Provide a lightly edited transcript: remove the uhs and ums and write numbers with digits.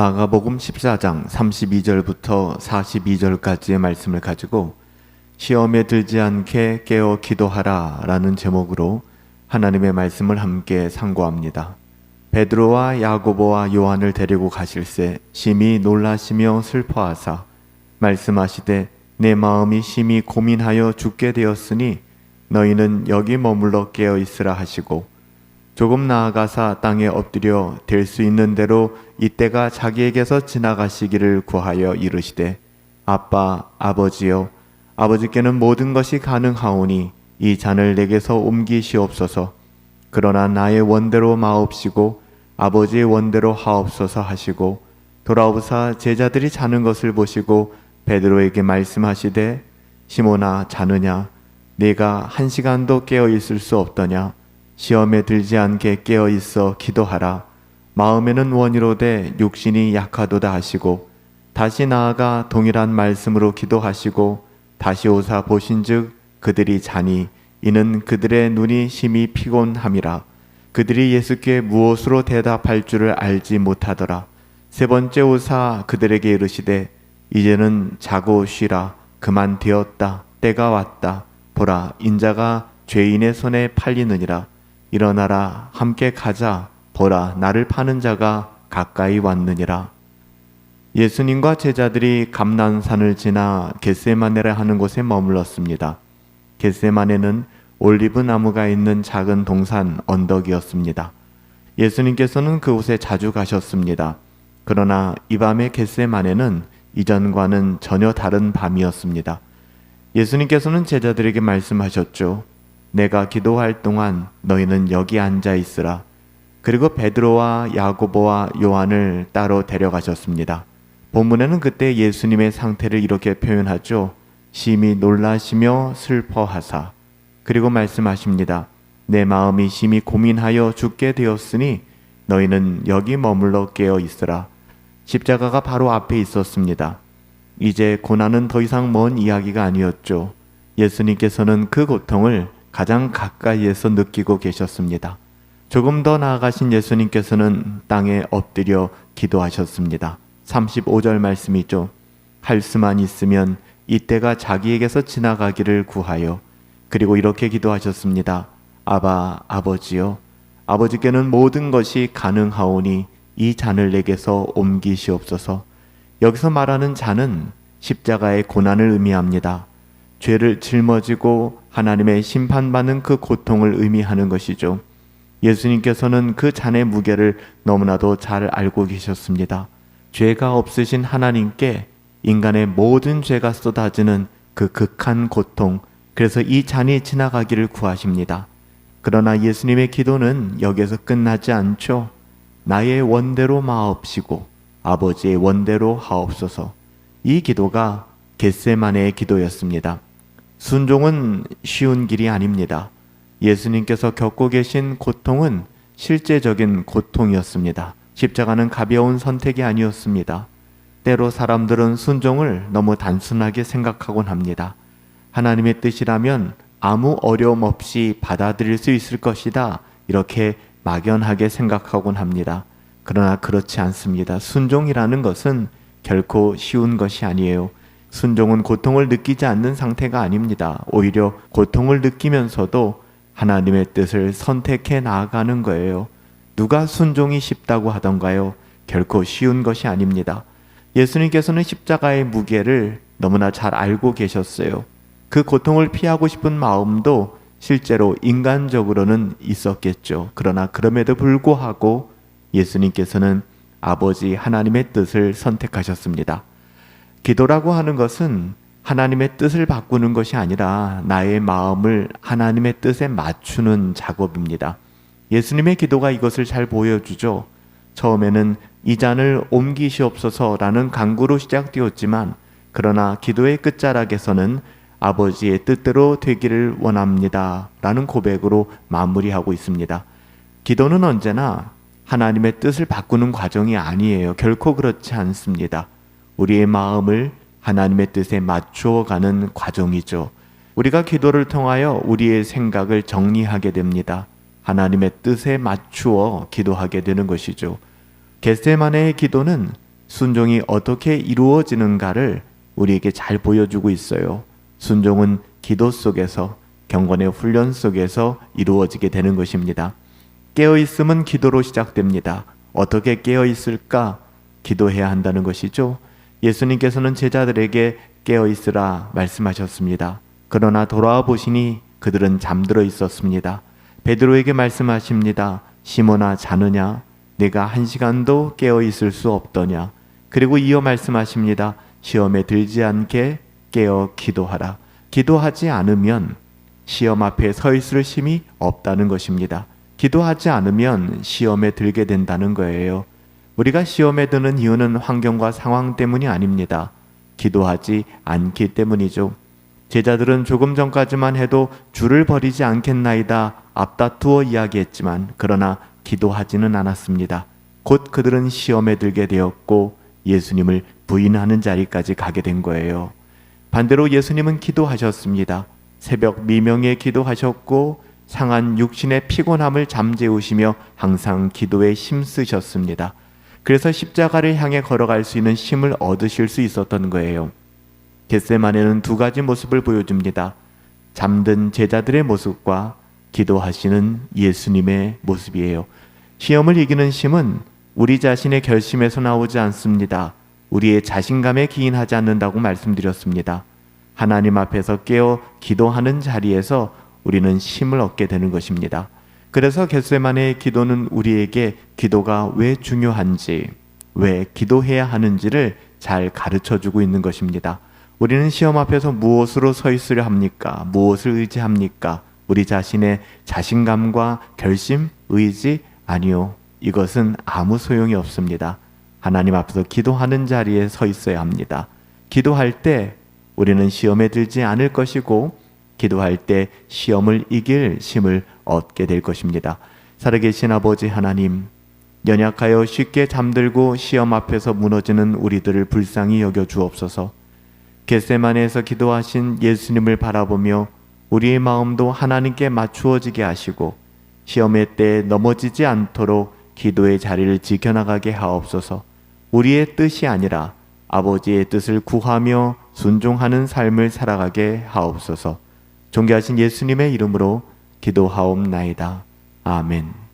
마가복음 14장 32절부터 42절까지의 말씀을 가지고 시험에 들지 않게 깨어 기도하라 라는 제목으로 하나님의 말씀을 함께 상고합니다. 베드로와 야고보와 요한을 데리고 가실새 심히 놀라시며 슬퍼하사 말씀하시되 내 마음이 심히 고민하여 죽게 되었으니 너희는 여기 머물러 깨어 있으라 하시고 조금 나아가사 땅에 엎드려 될 수 있는 대로 이때가 자기에게서 지나가시기를 구하여 이르시되 아빠 아버지여 아버지께는 모든 것이 가능하오니 이 잔을 내게서 옮기시옵소서. 그러나 나의 원대로 마옵시고 아버지의 원대로 하옵소서 하시고 돌아오사 제자들이 자는 것을 보시고 베드로에게 말씀하시되 시몬아 자느냐 네가 1시간도 깨어 있을 수 없더냐. 시험에 들지 않게 깨어 있어 기도하라. 마음에는 원이로되 육신이 약하도다 하시고 다시 나아가 동일한 말씀으로 기도하시고 다시 오사 보신즉 그들이 자니 이는 그들의 눈이 심히 피곤함이라. 그들이 예수께 무엇으로 대답할 줄을 알지 못하더라. 세 번째 오사 그들에게 이르시되 이제는 자고 쉬라. 그만 되었다. 때가 왔다. 보라 인자가 죄인의 손에 팔리느니라. 일어나라 함께 가자. 보라 나를 파는 자가 가까이 왔느니라. 예수님과 제자들이 감난산을 지나 겟세마네라 하는 곳에 머물렀습니다. 겟세마네는 올리브 나무가 있는 작은 동산 언덕이었습니다. 예수님께서는 그곳에 자주 가셨습니다. 그러나 이 밤의 겟세마네는 이전과는 전혀 다른 밤이었습니다. 예수님께서는 제자들에게 말씀하셨죠. 내가 기도할 동안 너희는 여기 앉아 있으라. 그리고 베드로와 야고보와 요한을 따로 데려가셨습니다. 본문에는 그때 예수님의 상태를 이렇게 표현하죠. 심히 놀라시며 슬퍼하사. 그리고 말씀하십니다. 내 마음이 심히 고민하여 죽게 되었으니 너희는 여기 머물러 깨어 있으라. 십자가가 바로 앞에 있었습니다. 이제 고난은 더 이상 먼 이야기가 아니었죠. 예수님께서는 그 고통을 가장 가까이에서 느끼고 계셨습니다. 조금 더 나아가신 예수님께서는 땅에 엎드려 기도하셨습니다. 35절 말씀이죠. 할 수만 있으면 이때가 자기에게서 지나가기를 구하여 그리고 이렇게 기도하셨습니다. 아바 아버지여 아버지께는 모든 것이 가능하오니 이 잔을 내게서 옮기시옵소서. 여기서 말하는 잔은 십자가의 고난을 의미합니다. 죄를 짊어지고 하나님의 심판받는 그 고통을 의미하는 것이죠. 예수님께서는 그 잔의 무게를 너무나도 잘 알고 계셨습니다. 죄가 없으신 하나님께 인간의 모든 죄가 쏟아지는 그 극한 고통, 그래서 이 잔이 지나가기를 구하십니다. 그러나 예수님의 기도는 여기에서 끝나지 않죠. 나의 원대로 마옵시고 아버지의 원대로 하옵소서. 이 기도가 겟세마네의 기도였습니다. 순종은 쉬운 길이 아닙니다. 예수님께서 겪고 계신 고통은 실제적인 고통이었습니다. 십자가는 가벼운 선택이 아니었습니다. 때로 사람들은 순종을 너무 단순하게 생각하곤 합니다. 하나님의 뜻이라면 아무 어려움 없이 받아들일 수 있을 것이다. 이렇게 막연하게 생각하곤 합니다. 그러나 그렇지 않습니다. 순종이라는 것은 결코 쉬운 것이 아니에요. 순종은 고통을 느끼지 않는 상태가 아닙니다. 오히려 고통을 느끼면서도 하나님의 뜻을 선택해 나아가는 거예요. 누가 순종이 쉽다고 하던가요? 결코 쉬운 것이 아닙니다. 예수님께서는 십자가의 무게를 너무나 잘 알고 계셨어요. 그 고통을 피하고 싶은 마음도 실제로 인간적으로는 있었겠죠. 그러나 그럼에도 불구하고 예수님께서는 아버지 하나님의 뜻을 선택하셨습니다. 기도라고 하는 것은 하나님의 뜻을 바꾸는 것이 아니라 나의 마음을 하나님의 뜻에 맞추는 작업입니다. 예수님의 기도가 이것을 잘 보여주죠. 처음에는 이 잔을 옮기시옵소서라는 간구로 시작되었지만 그러나 기도의 끝자락에서는 아버지의 뜻대로 되기를 원합니다 라는 고백으로 마무리하고 있습니다. 기도는 언제나 하나님의 뜻을 바꾸는 과정이 아니에요. 결코 그렇지 않습니다. 우리의 마음을 하나님의 뜻에 맞추어 가는 과정이죠. 우리가 기도를 통하여 우리의 생각을 정리하게 됩니다. 하나님의 뜻에 맞추어 기도하게 되는 것이죠. 겟세마네의 기도는 순종이 어떻게 이루어지는가를 우리에게 잘 보여주고 있어요. 순종은 기도 속에서, 경건의 훈련 속에서 이루어지게 되는 것입니다. 깨어있음은 기도로 시작됩니다. 어떻게 깨어있을까? 기도해야 한다는 것이죠. 예수님께서는 제자들에게 깨어있으라 말씀하셨습니다. 그러나 돌아와 보시니 그들은 잠들어 있었습니다. 베드로에게 말씀하십니다. 시몬아, 자느냐? 내가 1시간도 깨어있을 수 없더냐? 그리고 이어 말씀하십니다. 시험에 들지 않게 깨어 기도하라. 기도하지 않으면 시험 앞에 서 있을 힘이 없다는 것입니다. 기도하지 않으면 시험에 들게 된다는 거예요. 우리가 시험에 드는 이유는 환경과 상황 때문이 아닙니다. 기도하지 않기 때문이죠. 제자들은 조금 전까지만 해도 주를 버리지 않겠나이다 앞다투어 이야기했지만 그러나 기도하지는 않았습니다. 곧 그들은 시험에 들게 되었고 예수님을 부인하는 자리까지 가게 된 거예요. 반대로 예수님은 기도하셨습니다. 새벽 미명에 기도하셨고 상한 육신의 피곤함을 잠재우시며 항상 기도에 힘쓰셨습니다. 그래서 십자가를 향해 걸어갈 수 있는 힘을 얻으실 수 있었던 거예요. 겟세마네는 두 가지 모습을 보여줍니다. 잠든 제자들의 모습과 기도하시는 예수님의 모습이에요. 시험을 이기는 힘은 우리 자신의 결심에서 나오지 않습니다. 우리의 자신감에 기인하지 않는다고 말씀드렸습니다. 하나님 앞에서 깨어 기도하는 자리에서 우리는 힘을 얻게 되는 것입니다. 그래서 겟세마네의 기도는 우리에게 기도가 왜 중요한지, 왜 기도해야 하는지를 잘 가르쳐주고 있는 것입니다. 우리는 시험 앞에서 무엇으로 서 있으려 합니까? 무엇을 의지합니까? 우리 자신의 자신감과 결심, 의지? 아니요. 이것은 아무 소용이 없습니다. 하나님 앞에서 기도하는 자리에 서 있어야 합니다. 기도할 때 우리는 시험에 들지 않을 것이고 기도할 때 시험을 이길 힘을 얻게 될 것입니다. 살아계신 아버지 하나님, 연약하여 쉽게 잠들고 시험 앞에서 무너지는 우리들을 불쌍히 여겨 주옵소서. 겟세마네에서 기도하신 예수님을 바라보며 우리의 마음도 하나님께 맞추어지게 하시고 시험의 때에 넘어지지 않도록 기도의 자리를 지켜나가게 하옵소서. 우리의 뜻이 아니라 아버지의 뜻을 구하며 순종하는 삶을 살아가게 하옵소서. 존귀하신 예수님의 이름으로 기도하옵나이다. 아멘.